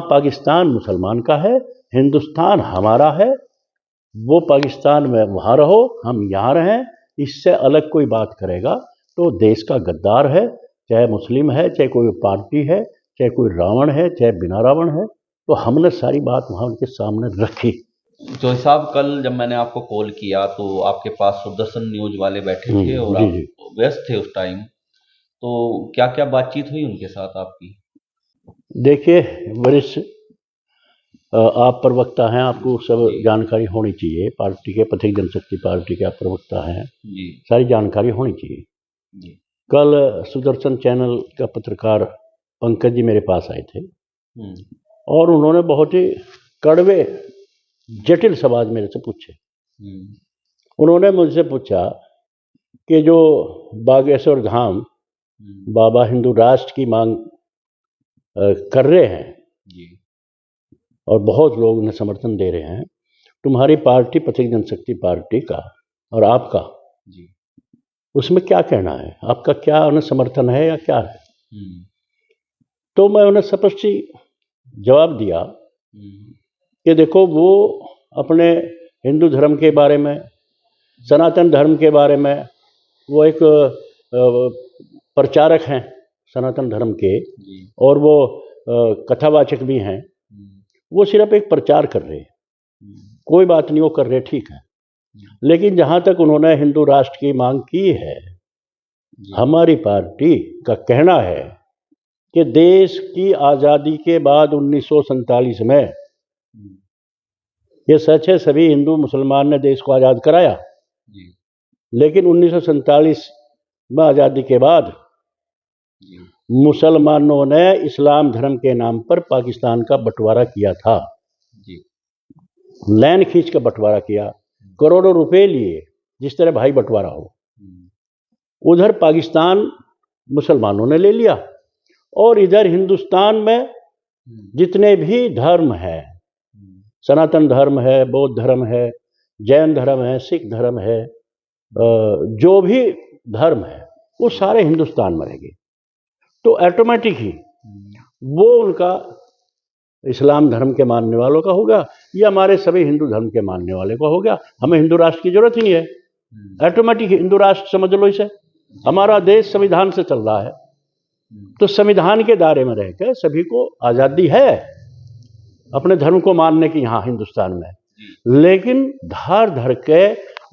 पाकिस्तान मुसलमान का है, हिंदुस्तान हमारा है। वो पाकिस्तान में वहाँ रहो, हम यहाँ रहें। इससे अलग कोई बात करेगा तो देश का गद्दार है, चाहे मुस्लिम है, चाहे कोई पार्टी है, चाहे कोई रावण है, चाहे बिना रावण है। तो हमने सारी बात वहाँ उनके सामने रखी। तो साहब, कल जब मैंने आपको कॉल किया तो आपके पास सुदर्शन न्यूज वाले बैठे थे और जी आप जी। व्यस्त थे उस टाइम। तो क्या क्या बातचीत हुई उनके साथ आपकी? देखिए वरिष्ठ, आप प्रवक्ता हैं, आपको सब जी जानकारी होनी चाहिए। पार्टी के, पथिक जनशक्ति पार्टी के आप प्रवक्ता हैं, जी सारी जानकारी होनी चाहिए। जी। कल सुदर्शन चैनल का पत्रकार पंकज जी मेरे पास आए थे और उन्होंने बहुत ही कड़वे जटिल सवाल मेरे से पूछे। उन्होंने मुझसे पूछा कि जो बागेश्वर धाम बाबा हिंदू राष्ट्र की मांग कर रहे हैं जी और बहुत लोग उन्हें समर्थन दे रहे हैं, तुम्हारी पार्टी पथिक जनशक्ति पार्टी का और आपका जी उसमें क्या कहना है, आपका क्या उन्हें समर्थन है या क्या है? तो मैं उन्हें स्पष्ट जवाब दिया कि देखो, वो अपने हिंदू धर्म के बारे में, सनातन धर्म के बारे में, वो एक प्रचारक हैं सनातन धर्म के, और वो कथावाचक भी हैं। वो सिर्फ एक प्रचार कर रहे हैं, कोई बात नहीं, वो कर रहे, ठीक है। लेकिन जहाँ तक उन्होंने हिंदू राष्ट्र की मांग की है, हमारी पार्टी का कहना है कि देश की आज़ादी के बाद 1947 में, ये सच है, सभी हिंदू मुसलमान ने देश को आज़ाद कराया, लेकिन 1947 में आज़ादी के बाद मुसलमानों ने इस्लाम धर्म के नाम पर पाकिस्तान का बंटवारा किया था। लाइन खींच कर बंटवारा किया, करोड़ों रुपए लिए, जिस तरह भाई बंटवारा हो। उधर पाकिस्तान मुसलमानों ने ले लिया और इधर हिंदुस्तान में जितने भी धर्म है, सनातन धर्म है, बौद्ध धर्म है, जैन धर्म है, सिख धर्म है, जो भी धर्म है, वो सारे हिंदुस्तान में रहेंगे। तो ऑटोमेटिक ही वो उनका इस्लाम धर्म के मानने वालों का होगा या हमारे सभी हिंदू धर्म के मानने वाले का होगा। हमें हिंदू राष्ट्र की जरूरत ही नहीं है, ऑटोमेटिक हिंदू राष्ट्र समझ लो इसे। हमारा देश संविधान से चल रहा है, तो संविधान के दायरे में रहकर सभी को आज़ादी है अपने धर्म को मानने की यहाँ हिंदुस्तान में। लेकिन धार धर के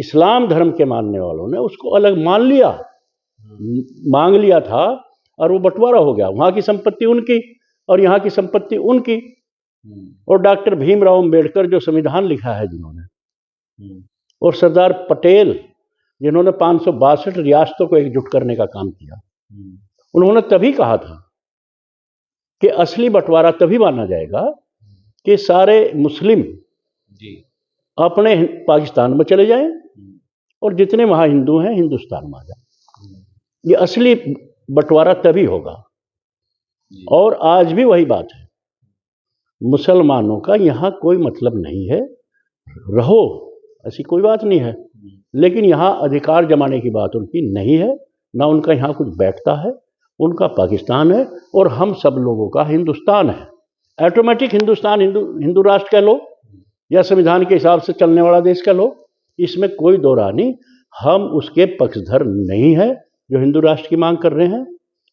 इस्लाम धर्म के मानने वालों ने उसको अलग मान लिया, मांग लिया था, और वो बंटवारा हो गया। वहाँ की संपत्ति उनकी और यहाँ की संपत्ति उनकी। और डॉक्टर भीमराव अंबेडकर जो संविधान लिखा है जिन्होंने, और सरदार पटेल जिन्होंने 562 रियासतों को एकजुट करने का काम किया, उन्होंने तभी कहा था कि असली बंटवारा तभी माना जाएगा कि सारे मुस्लिम अपने पाकिस्तान में चले जाएं और जितने वहाँ हिंदू हैं हिंदुस्तान में आ जाएं। ये असली बंटवारा तभी होगा। और आज भी वही बात है, मुसलमानों का यहाँ कोई मतलब नहीं है, रहो, ऐसी कोई बात नहीं है। लेकिन यहाँ अधिकार जमाने की बात उनकी नहीं है, ना उनका यहाँ कुछ बैठता है। उनका पाकिस्तान है और हम सब लोगों का हिंदुस्तान है। ऑटोमेटिक हिंदुस्तान हिंदू राष्ट्र कह लो या संविधान के हिसाब से चलने वाला देश कह लो, इसमें कोई दो राय नहीं। हम उसके पक्षधर नहीं है जो हिंदू राष्ट्र की मांग कर रहे हैं।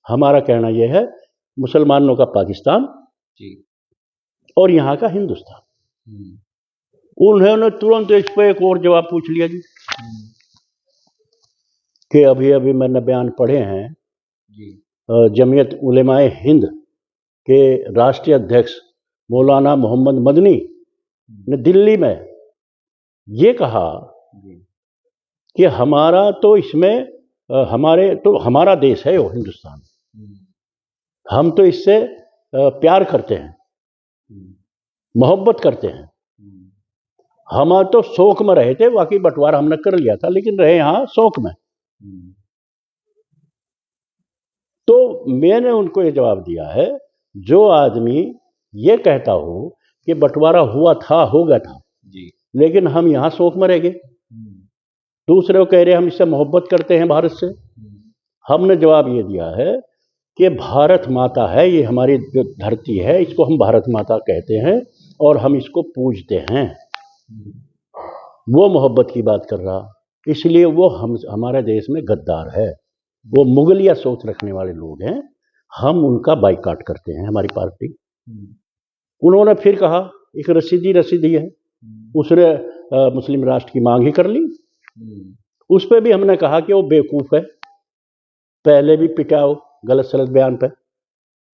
हमारा कहना यह है, मुसलमानों का पाकिस्तान और यहाँ का हिंदुस्तान। उन्होंने तुरंत इस पर एक और जवाब पूछ लिया जी कि अभी अभी मैंने बयान पढ़े हैं जमीयत उलेमाए हिंद के राष्ट्रीय अध्यक्ष मौलाना मोहम्मद मदनी ने दिल्ली में ये कहा कि हमारा तो इसमें हमारा देश है वो हिंदुस्तान, हम तो इससे प्यार करते हैं, मोहब्बत करते हैं। हम तो शौक में रहे थे, वाकई बंटवारा हमने कर लिया था, लेकिन रहे यहाँ शौक में। तो मैंने उनको ये जवाब दिया है, जो आदमी ये कहता हो कि बंटवारा हुआ था, हो गया था, लेकिन हम यहाँ शौक में रह गए, दूसरे को कह रहे हम इससे मोहब्बत करते हैं भारत से। हमने जवाब ये दिया है कि भारत माता है, ये हमारी जो धरती है इसको हम भारत माता कहते हैं और हम इसको पूजते हैं, वो मोहब्बत की बात कर रहा, इसलिए वो हमारे देश में गद्दार है, वो मुगलिया सोच रखने वाले लोग हैं, हम उनका बाइकाट करते हैं, हमारी पार्टी। उन्होंने फिर कहा एक रसीदी है, उसने मुस्लिम राष्ट्र की मांग ही कर ली। उस पर भी हमने कहा कि वो बेवकूफ़ है, पहले भी पिटाओ गलत सलत बयान पे,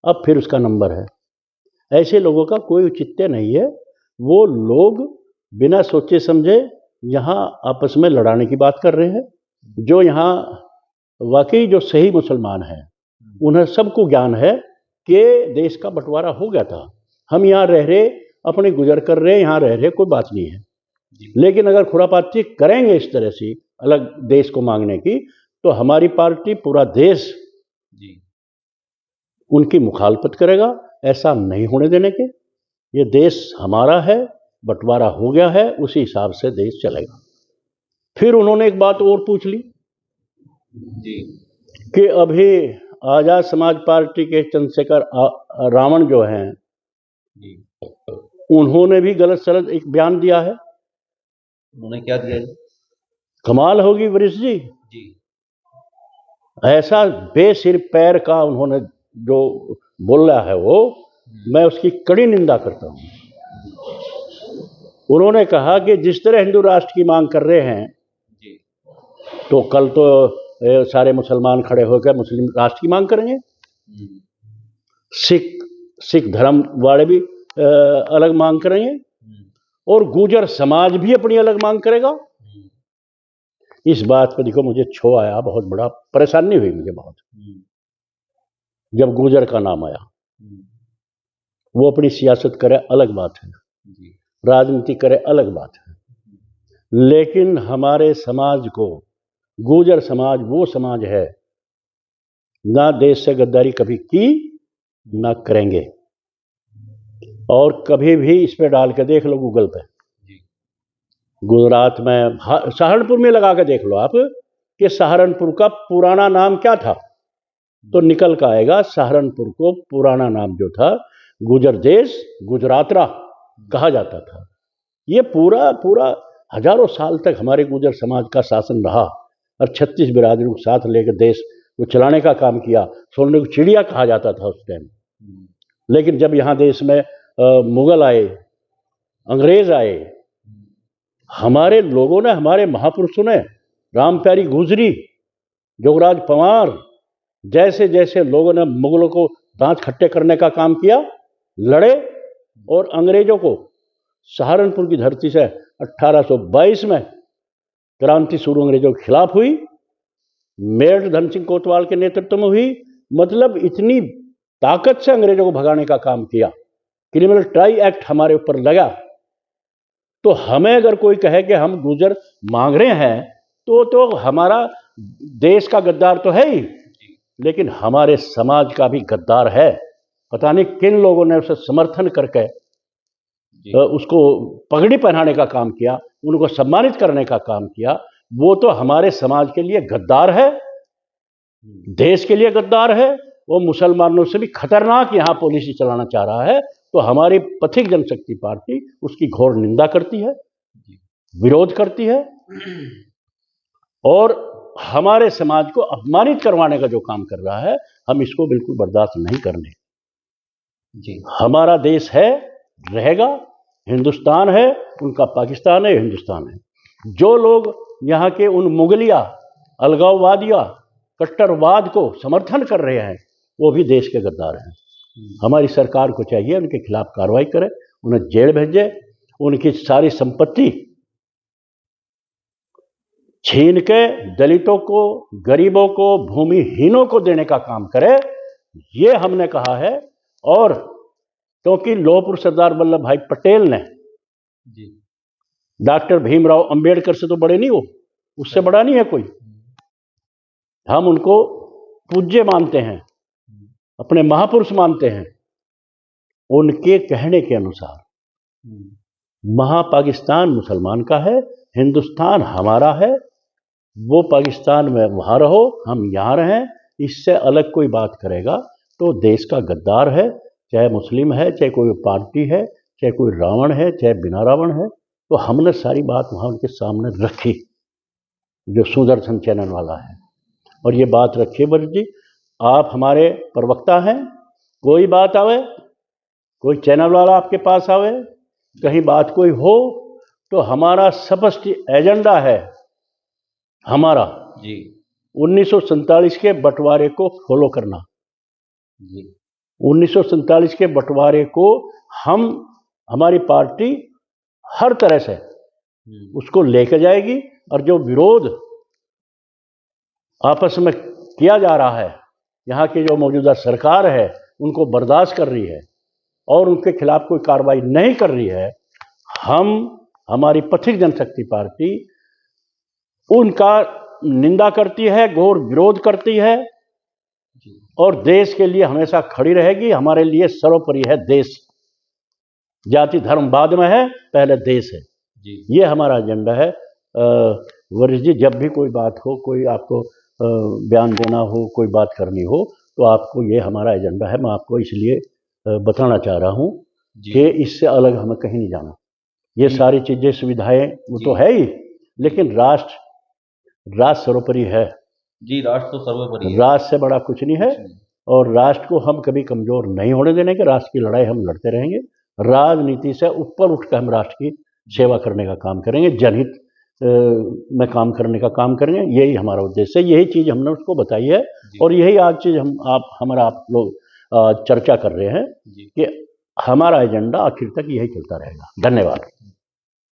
अब फिर उसका नंबर है। ऐसे लोगों का कोई औचित्य नहीं है, वो लोग बिना सोचे समझे यहाँ आपस में लड़ाने की बात कर रहे हैं। जो यहाँ वाकई जो सही मुसलमान हैं उन्हें सबको ज्ञान है कि देश का बंटवारा हो गया था, हम यहाँ रह रहे, अपने गुजर कर रहे, यहाँ रह रहे, कोई बात नहीं है। लेकिन अगर खुरापाती करेंगे इस तरह से अलग देश को मांगने की, तो हमारी पार्टी पूरा देश उनकी मुखालफत करेगा। ऐसा नहीं होने देने के, ये देश हमारा है, बंटवारा हो गया है, उसी हिसाब से देश चलेगा। फिर उन्होंने एक बात और पूछ ली कि अभी आज़ाद समाज पार्टी के चंद्रशेखर रावण जो हैं, उन्होंने भी गलत सलत एक बयान दिया है। उन्होंने क्या दिया? कमाल होगी वरिष्ठ जी, ऐसा बेसिर पैर का उन्होंने जो बोला है वो मैं उसकी कड़ी निंदा करता हूँ। उन्होंने कहा कि जिस तरह हिंदू राष्ट्र की मांग कर रहे हैं, तो कल तो सारे मुसलमान खड़े होकर मुस्लिम राष्ट्र की मांग करेंगे, सिख धर्म वाले भी अलग मांग करेंगे और गुर्जर समाज भी अपनी अलग मांग करेगा। इस बात पर देखो मुझे छो आया, बहुत बड़ा परेशानी हुई मुझे बहुत, जब गुर्जर का नाम आया। वो अपनी सियासत करे अलग बात है, राजनीति करे अलग बात है, लेकिन हमारे समाज को, गुर्जर समाज वो समाज है ना देश से गद्दारी कभी की ना करेंगे, और कभी भी इस पे डाल के देख लो गूगल पे, गुजरात में सहारनपुर में लगा के देख लो आप कि सहारनपुर का पुराना नाम क्या था, तो निकल का आएगा सहारनपुर को पुराना नाम जो था गुजर देश, गुजरातरा कहा जाता था। ये पूरा पूरा हजारों साल तक हमारे गुजर समाज का शासन रहा और 36 बिरादरियों को साथ लेकर देश को चलाने का काम किया। सोने को चिड़िया कहा जाता था उस टाइम। लेकिन जब यहाँ देश में मुगल आए, अंग्रेज आए, हमारे लोगों ने, हमारे महापुरुषों ने, राम प्यारी गुजरी, जोगराज पवार जैसे जैसे लोगों ने मुगलों को दांत खट्टे करने का काम किया, लड़े, और अंग्रेजों को सहारनपुर की धरती से 1822 में क्रांति शुरू अंग्रेजों के खिलाफ हुई, मेजर धन सिंह कोतवाल के नेतृत्व में हुई। मतलब इतनी ताकत से अंग्रेजों को भगाने का काम किया, क्रिमिनल ट्राई एक्ट हमारे ऊपर लगा। तो हमें अगर कोई कहे कि हम गुर्जर मांग रहे हैं, तो हमारा देश का गद्दार तो है ही, लेकिन हमारे समाज का भी गद्दार है। पता नहीं किन लोगों ने उसे समर्थन करके उसको पगड़ी पहनाने का काम किया, उनको सम्मानित करने का काम किया। वो तो हमारे समाज के लिए गद्दार है, देश के लिए गद्दार है। वो मुसलमानों से भी खतरनाक यहाँ पॉलिसी चलाना चाह रहा है। तो हमारी पथिक जनशक्ति पार्टी उसकी घोर निंदा करती है, विरोध करती है, और हमारे समाज को अपमानित करवाने का जो काम कर रहा है, हम इसको बिल्कुल बर्दाश्त नहीं करने। हमारा देश है, रहेगा, हिंदुस्तान है, उनका पाकिस्तान है, हिंदुस्तान है। जो लोग यहाँ के उन मुगलिया, अलगाववादिया, कट्टरवाद को समर्थन कर रहे हैं, वो भी देश के गद्दार हैं। हमारी सरकार को चाहिए उनके खिलाफ कार्रवाई करे, उन्हें जेल भेजे, उनकी सारी संपत्ति छीन के दलितों को, गरीबों को, भूमिहीनों को देने का काम करे, ये हमने कहा है। और क्योंकि लौह पुरुष सरदार वल्लभ भाई पटेल ने डॉक्टर भीमराव अंबेडकर से तो बड़े नहीं हो, उससे बड़ा नहीं है कोई, हम उनको पूज्य मानते हैं, अपने महापुरुष मानते हैं। उनके कहने के अनुसार महापाकिस्तान मुसलमान का है, हिंदुस्तान हमारा है, वो पाकिस्तान में वहाँ रहो, हम यहाँ रहें, इससे अलग कोई बात करेगा तो देश का गद्दार है, चाहे मुस्लिम है, चाहे कोई पार्टी है, चाहे कोई रावण है, चाहे बिना रावण है। तो हमने सारी बात वहाँ उनके सामने रखी, जो सुदर्शन चैनल वाला है, और ये बात रखिए वर्ष जी, आप हमारे प्रवक्ता हैं, कोई बात आवे, कोई चैनल वाला आपके पास आवे, कहीं बात कोई हो, तो हमारा स्पष्ट एजेंडा है हमारा जी 1947 के बंटवारे को फॉलो करना। जी 1947 के बंटवारे को हमारी पार्टी हर तरह से उसको लेकर जाएगी, और जो विरोध आपस में किया जा रहा है, यहाँ की जो मौजूदा सरकार है उनको बर्दाश्त कर रही है और उनके खिलाफ कोई कार्रवाई नहीं कर रही है, हमारी पथिक जनशक्ति पार्टी उनका निंदा करती है, घोर विरोध करती है और देश के लिए हमेशा खड़ी रहेगी। हमारे लिए सर्वोपरि है देश, जाति धर्म बाद में है, पहले देश है जी। ये हमारा एजेंडा है। वरिष्ठ जी, जब भी कोई बात हो, कोई आपको बयान देना हो, कोई बात करनी हो, तो आपको ये हमारा एजेंडा है। मैं आपको इसलिए बताना चाह रहा हूँ कि इससे अलग हमें कहीं नहीं जाना। ये सारी चीज़ें सुविधाएं वो तो है ही, लेकिन राष्ट्र सर्वोपरि है जी। राष्ट्र तो सर्वोपरि है, राष्ट्र से बड़ा कुछ नहीं है, और राष्ट्र को हम कभी कमज़ोर नहीं होने देने के। राष्ट्र की लड़ाई हम लड़ते रहेंगे, राजनीति से ऊपर उठकर हम राष्ट्र की सेवा करने का काम करेंगे, जनहित में काम करने का काम करेंगे। यही हमारा उद्देश्य है, यही चीज़ हमने उसको बताई है, और यही आज चीज़ आप लोग चर्चा कर रहे हैं कि हमारा एजेंडा आखिर तक यही चलता रहेगा। धन्यवाद।